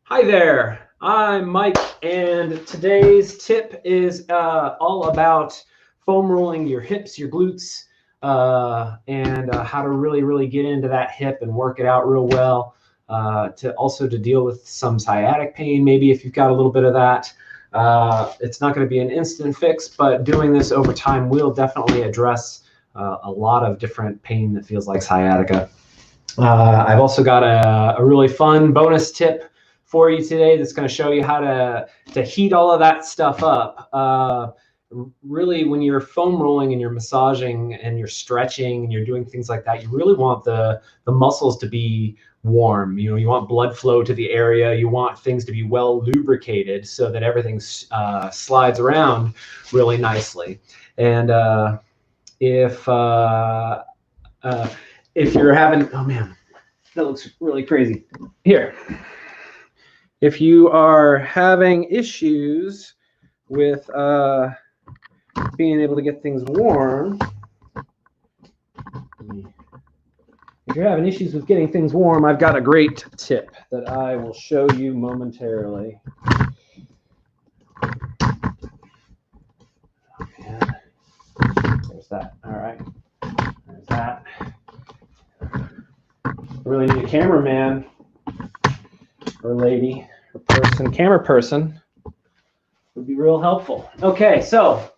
Hi there, I'm Mike, and today's tip is all about foam rolling your hips, your glutes, and how to really get into that hip and work it out real well. To deal with some sciatic pain, maybe if you've got a little bit of that. It's not going to be an instant fix, but doing this over time will definitely address a lot of different pain that feels like sciatica. I've also got a really fun bonus tip for you today that's going to show you how to heat all of that stuff up. Really, when you're foam rolling and you're massaging and you're stretching and you're doing things like that, you really want the muscles to be warm. You know, you want blood flow to the area. You want things to be well lubricated so that everything slides around really nicely. And if you're having, oh man, that looks really crazy. Here, if you are having issues with being able to get things warm, if you're having issues with getting things warm, I've got a great tip that I will show you momentarily. And there's that. All right. There's that. I really need a cameraman or lady or person, camera person would be real helpful. Okay, so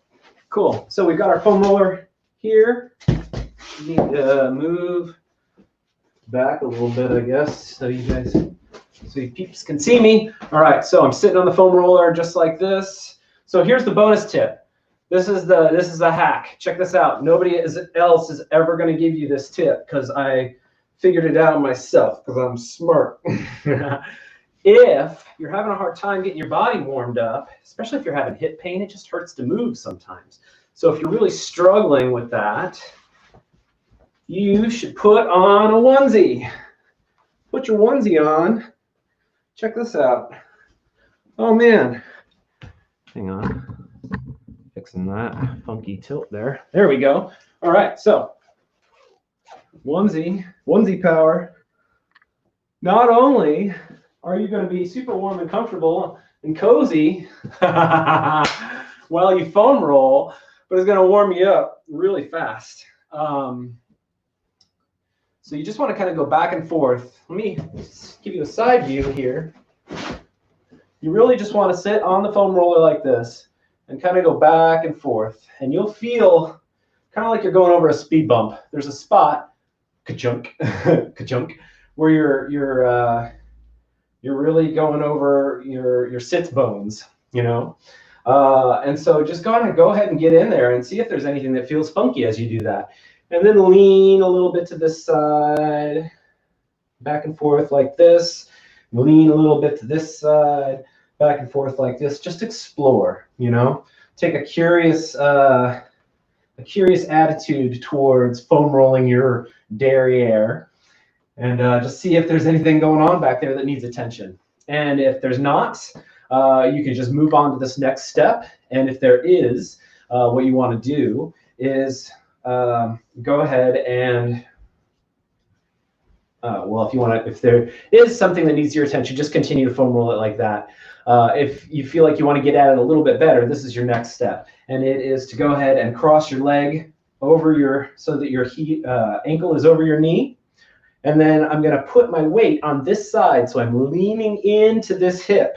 cool. So we've got our foam roller here. We need to move back a little bit, I guess, so you peeps can see me. All right, so I'm sitting on the foam roller just like this. So here's the bonus tip. This is the hack. Check this out. Nobody else is ever going to give you this tip because I figured it out myself because I'm smart. If you're having a hard time getting your body warmed up, especially if you're having hip pain, it just hurts to move sometimes. So if you're really struggling with that, you should put on a onesie. Put your onesie on. Check this out. Oh man. Hang on. Fixing that funky tilt there. There we go. All right, so onesie power. Not only are you going to be super warm and comfortable and cozy while you foam roll, but it's going to warm you up really fast. So you just want to kind of go back and forth. Let me give you a side view here. You really just want to sit on the foam roller like this and kind of go back and forth. And you'll feel kind of like you're going over a speed bump. There's a spot, ka-chunk, ka-chunk, where you're really going over your sits bones, you know? And so just go ahead and get in there and see if there's anything that feels funky as you do that. And then lean a little bit to this side, back and forth like this. Lean a little bit to this side, back and forth like this. Just explore, you know? Take a curious attitude towards foam rolling your derriere. And just see if there's anything going on back there that needs attention. And if there's not, you can just move on to this next step. And if there is, what you want to do is go ahead and, if there is something that needs your attention, just continue to foam roll it like that. If you feel like you want to get at it a little bit better, this is your next step. And it is to go ahead and cross your leg over so that your ankle is over your knee. And then I'm going to put my weight on this side, so I'm leaning into this hip.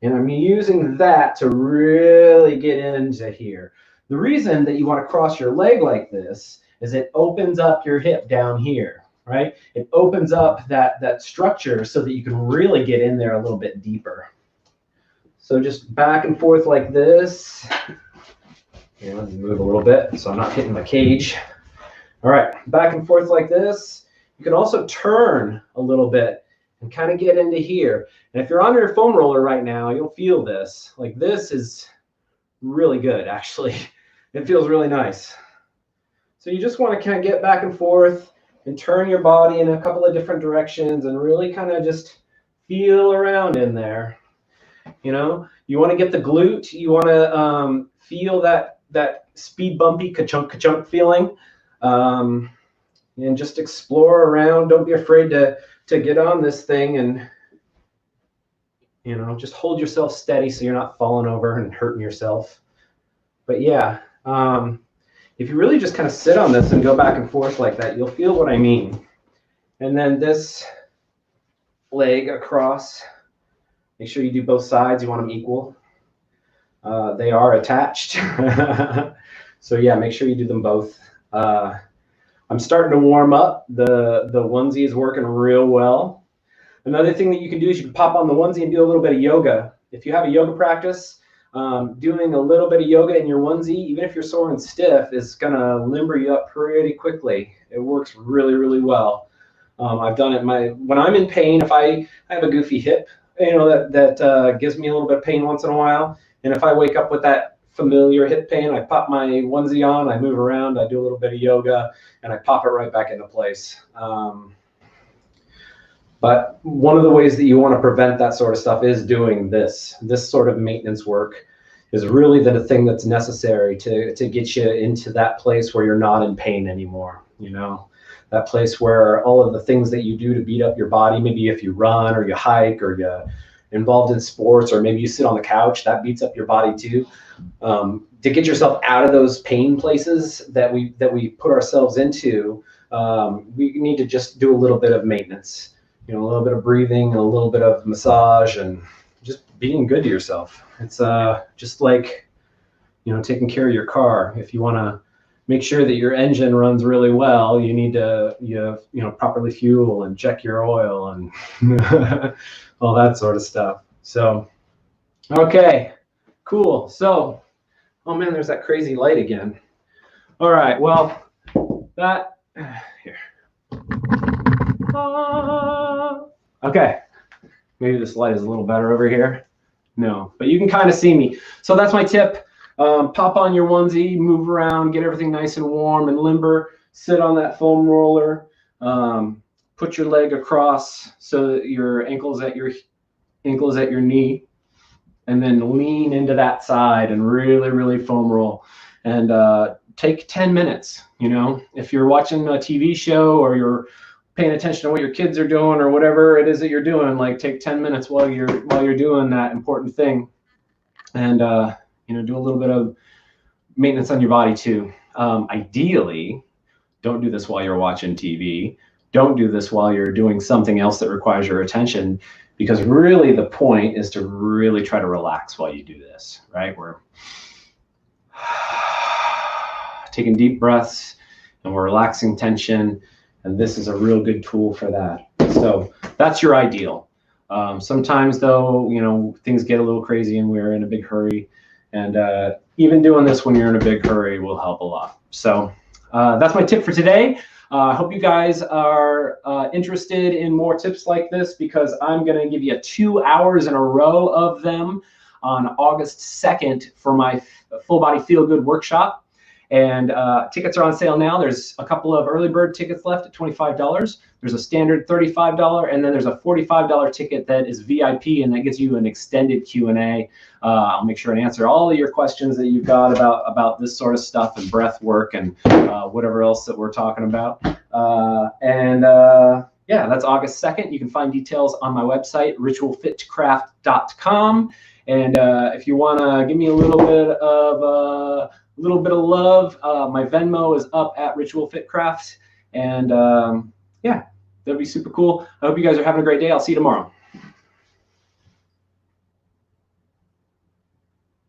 And I'm using that to really get into here. The reason that you want to cross your leg like this is it opens up your hip down here, right? It opens up that structure so that you can really get in there a little bit deeper. So just back and forth like this. Here, let me move a little bit so I'm not hitting my cage. All right, back and forth like this. You can also turn a little bit and kind of get into here. And if you're on your foam roller right now, you'll feel this. Like this is really good, actually. It feels really nice. So you just want to kind of get back and forth and turn your body in a couple of different directions and really kind of just feel around in there. You know, you want to get the glute. You want to feel that speed bumpy ka-chunk feeling. And just explore around. Don't be afraid to get on this thing and You know, just hold yourself steady so you're not falling over and hurting yourself. But yeah, if you really just kind of sit on this and go back and forth like that, you'll feel what I mean. And then this leg across, make sure you do both sides. You want them equal. They are attached. So yeah, make sure you do them both. I'm starting to warm up. The onesie is working real well. Another thing that you can do is you can pop on the onesie and do a little bit of yoga. If you have a yoga practice, doing a little bit of yoga in your onesie, even if you're sore and stiff, is going to limber you up pretty quickly. It works really, really well. I've done it when I'm in pain. If I have a goofy hip, you know, that gives me a little bit of pain once in a while. And if I wake up with that familiar hip pain, I pop my onesie on, I move around, I do a little bit of yoga, and I pop it right back into place. But one of the ways that you want to prevent that sort of stuff is doing this. This sort of maintenance work is really the thing that's necessary to get you into that place where you're not in pain anymore, you know? That place where all of the things that you do to beat up your body, maybe if you run or you hike or you're involved in sports, or maybe you sit on the couch, that beats up your body too. To get yourself out of those pain places that we put ourselves into, we need to just do a little bit of maintenance, you know, a little bit of breathing and a little bit of massage and just being good to yourself. It's just like, you know, taking care of your car. If you want to make sure that your engine runs really well, you need to you know properly fuel and check your oil and all that sort of stuff. So okay, cool. So oh man, there's that crazy light again. All right, well, that here. Okay, maybe this light is a little better over here. No, but you can kind of see me. So that's my tip. Pop on your onesie, move around, get everything nice and warm and limber. Sit on that foam roller. Put your leg across so that your ankle is at your knee, and then lean into that side and really, really foam roll. And take 10 minutes. You know, if you're watching a TV show or you're paying attention to what your kids are doing or whatever it is that you're doing, like take 10 minutes while you're doing that important thing, and you know, do a little bit of maintenance on your body too. Ideally, don't do this while you're watching TV. Don't do this while you're doing something else that requires your attention, because really the point is to really try to relax while you do this, right? We're taking deep breaths and we're relaxing tension, and this is a real good tool for that. So that's your ideal. Sometimes though, you know, things get a little crazy and we're in a big hurry, and even doing this when you're in a big hurry will help a lot. So that's my tip for today. I hope you guys are interested in more tips like this, because I'm going to give you 2 hours in a row of them on August 2nd for my full body feel good workshop. And tickets are on sale now. There's a couple of early bird tickets left at $25. There's a standard $35, and then there's a $45 ticket that is VIP, and that gives you an extended Q&A. I'll make sure and answer all of your questions that you've got about this sort of stuff and breath work and whatever else that we're talking about. Yeah, that's August 2nd. You can find details on my website, ritualfitcraft.com. And if you want to give me a little bit of love, my Venmo is up at Ritual Fit Craft. And yeah, that'd be super cool. I hope you guys are having a great day. I'll see you tomorrow.